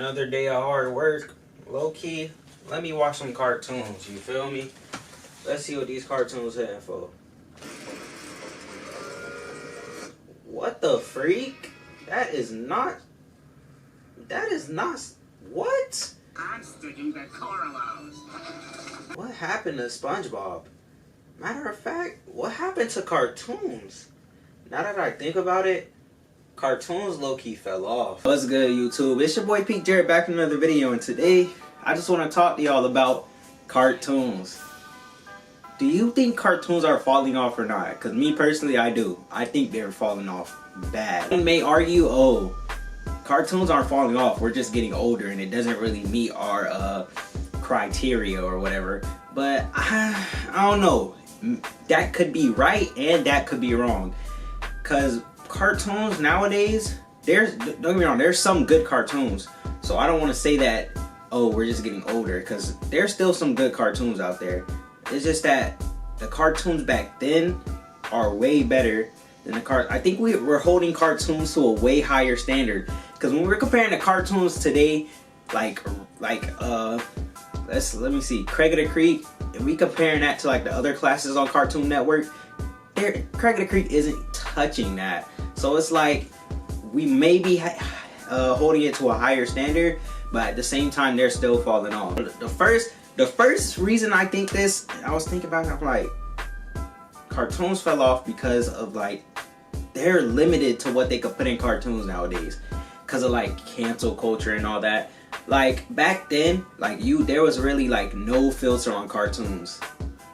Another day of hard work. Low key, let me watch some cartoons, you feel me? Let's see what these cartoons hitting for. What the freak? That is not, what? I'm sticking to Corallos. What happened to SpongeBob? Matter of fact, what happened to cartoons? Now that I think about it, cartoons low-key fell off. What's good, YouTube? It's your boy Pete Jarrett back with another video, and today I just want to talk to y'all about cartoons. Do you think cartoons are falling off or not? Because me personally, I do. I think they're falling off bad. Some may argue, oh, cartoons aren't falling off, we're just getting older and it doesn't really meet our criteria or whatever. But I don't know. That could be right and that could be wrong. Because cartoons nowadays, don't get me wrong, there's some good cartoons. So I don't want to say that, oh, we're just getting older, because there's still some good cartoons out there. It's just that the cartoons back then are way better than the I think we're holding cartoons to a way higher standard. Because when we're comparing the cartoons today, let me see, Craig of the Creek, and we comparing that to like the other classes on Cartoon Network, Craig of the Creek isn't touching that. So it's like we may be holding it to a higher standard, but at the same time they're still falling off. The first reason I think this, I was thinking about it, I'm like, cartoons fell off because of like, they're limited to what they could put in cartoons nowadays. Because of like cancel culture and all that. Like back then, like there was really like no filter on cartoons.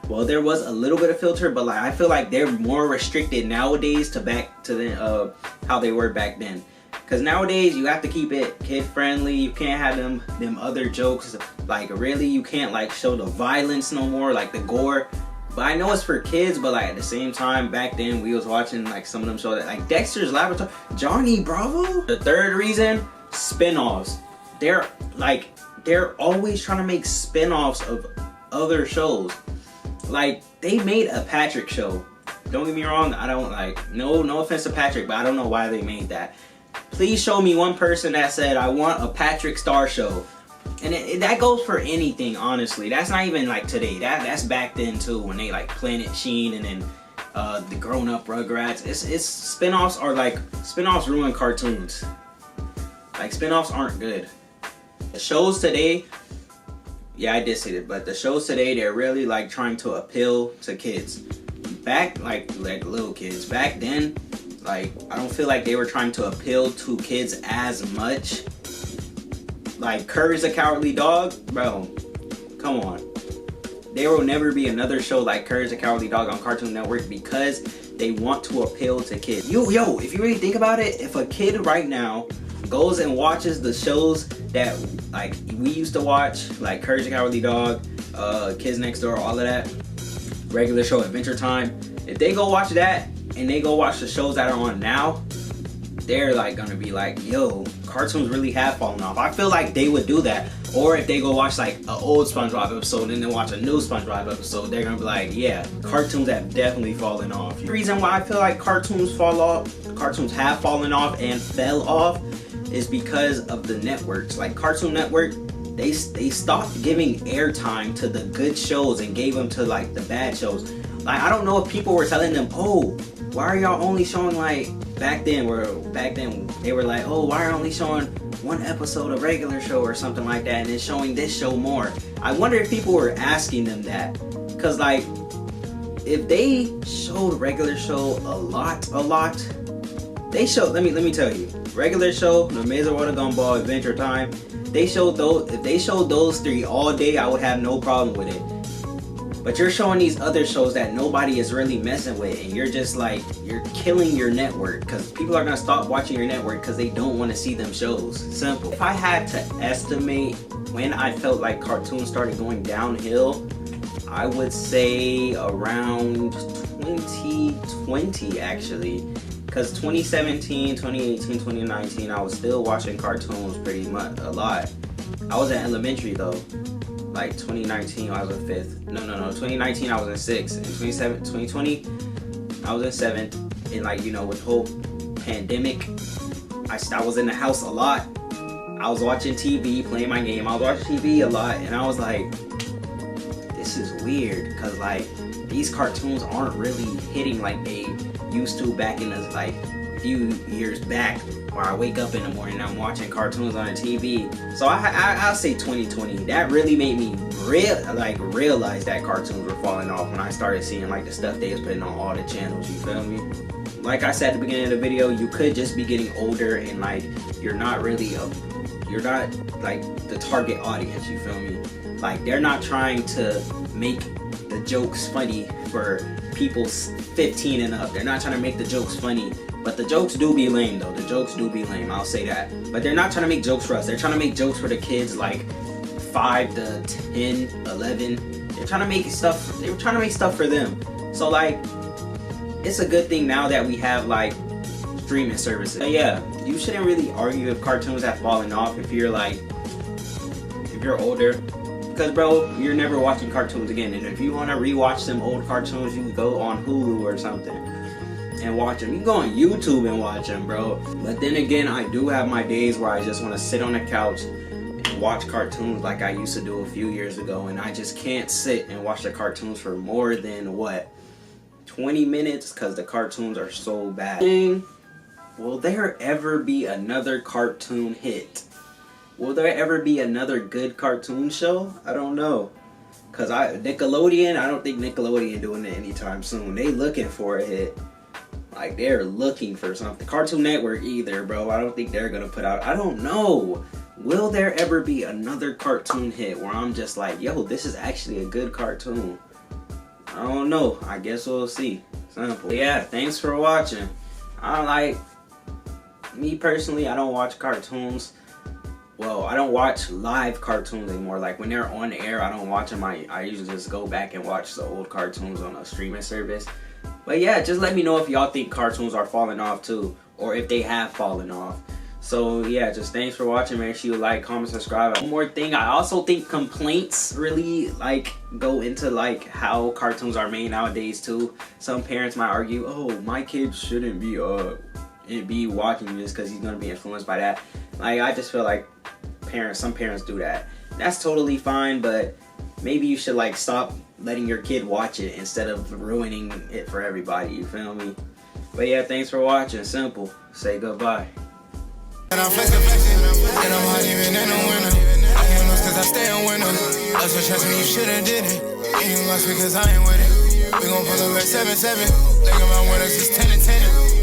Well, there was a little bit of filter, but like I feel like they're more restricted nowadays to how they were back then. Because nowadays you have to keep it kid friendly. You can't have them other jokes. Like really, you can't like show the violence no more, like the gore. But I know it's for kids, but like at the same time, back then we was watching like some of them shows that like Dexter's Laboratory, Johnny Bravo. The third reason, spin-offs. They're always trying to make spin-offs of other shows. Like they made a Patrick show. Don't get me wrong, I don't like, no offense to Patrick, but I don't know why they made that. Please show me one person that said I want a Patrick Star show. And that goes for anything, honestly. That's not even like today. That's back then too, when they like Planet Sheen and then the grown-up Rugrats. It's spin-offs are like, spin-offs ruin cartoons. Like spin-offs aren't good. The shows today, yeah, I did say that, but the shows today, they're really like trying to appeal to kids. Back like little kids. Back then, like I don't feel like they were trying to appeal to kids as much. Like Courage the Cowardly Dog, bro, come on. There will never be another show like Courage the Cowardly Dog on Cartoon Network because they want to appeal to kids. Yo, if you really think about it, if a kid right now goes and watches the shows that like we used to watch, like Courage the Cowardly Dog, Kids Next Door, all of that, Regular Show, Adventure Time, if they go watch that and they go watch the shows that are on now, they're like gonna be like, yo, cartoons really have fallen off. I feel like they would do that. Or if they go watch like an old SpongeBob episode and then watch a new SpongeBob episode, they're gonna be like, yeah, cartoons have definitely fallen off. The reason why I feel like cartoons have fallen off and fell off is because of the networks. Like Cartoon Network, they stopped giving airtime to the good shows and gave them to like the bad shows. Like I don't know if people were telling them, oh, why are y'all only showing like, back then they were like, oh, why are you only showing one episode of Regular Show or something like that and then showing this show more? I wonder if people were asking them that. Because like, if they showed Regular Show a lot, they showed, let me tell you, Regular Show, The Amazing World of Gumball, Adventure Time, if they showed those three all day, I would have no problem with it. But you're showing these other shows that nobody is really messing with, and you're just like, you're killing your network, because people are gonna stop watching your network because they don't want to see them shows. Simple. If I had to estimate when I felt like cartoons started going downhill, I would say around 2020 actually. Because 2017, 2018, 2019, I was still watching cartoons pretty much a lot. I was in elementary though. Like 2019, I was in 5th. No. 2019, I was in 6th. And 2020, I was in 7th. And like, you know, with the whole pandemic, I was in the house a lot. I was watching TV, playing my game. I was watching TV a lot, and I was like, this is weird, because like these cartoons aren't really hitting like they used to back in the like few years back, where I wake up in the morning and I'm watching cartoons on the TV. So I'll say 2020. That really made me realize that cartoons were falling off when I started seeing like the stuff they was putting on all the channels. You feel me? Like I said at the beginning of the video, you could just be getting older and like you're not like the target audience. You feel me? Like they're not trying to make the jokes funny for people 15 and up. They're not trying to make the jokes funny, but the jokes do be lame though. The jokes do be lame, I'll say that. But they're not trying to make jokes for us. They're trying to make jokes for the kids like 5 to 10, 11. They're trying to make stuff. They were trying to make stuff for them. So like, it's a good thing now that we have like streaming services. But yeah, you shouldn't really argue if cartoons have fallen off if you're older. Because bro, you're never watching cartoons again. And if you want to rewatch some old cartoons, you can go on Hulu or something and watch them. You can go on YouTube and watch them, bro. But then again, I do have my days where I just want to sit on the couch and watch cartoons like I used to do a few years ago. And I just can't sit and watch the cartoons for more than what, 20 minutes, because the cartoons are so bad. Will there ever be another cartoon hit? Will there ever be another good cartoon show? I don't know. Cause Nickelodeon, I don't think Nickelodeon doing it anytime soon. They looking for a hit. Like they're looking for something. Cartoon Network either, bro. I don't think they're gonna put out. I don't know. Will there ever be another cartoon hit where I'm just like, yo, this is actually a good cartoon? I don't know. I guess we'll see. Simple. Yeah, thanks for watching. Me personally, I don't watch cartoons. Well, I don't watch live cartoons anymore. Like when they're on air, I don't watch them. I usually just go back and watch the old cartoons on a streaming service. But yeah, just let me know if y'all think cartoons are falling off too, or if they have fallen off. So yeah, just thanks for watching. Make sure you like, comment, subscribe. One more thing, I also think complaints really like go into like how cartoons are made nowadays too. Some parents might argue, oh, my kid shouldn't be watching this because he's gonna be influenced by that. Like I just feel like some parents do that. That's totally fine, but maybe you should like stop letting your kid watch it instead of ruining it for everybody. You feel me? But yeah, thanks for watching. Simple. Say goodbye. And I'm flexing, and I'm hot even in the winter. I can't lose cause I stay a winner. That's what trust me, you should've did it. And you lost because I ain't with it. We gon' pull up at 7-7. Think about winners, it's 10 and 10.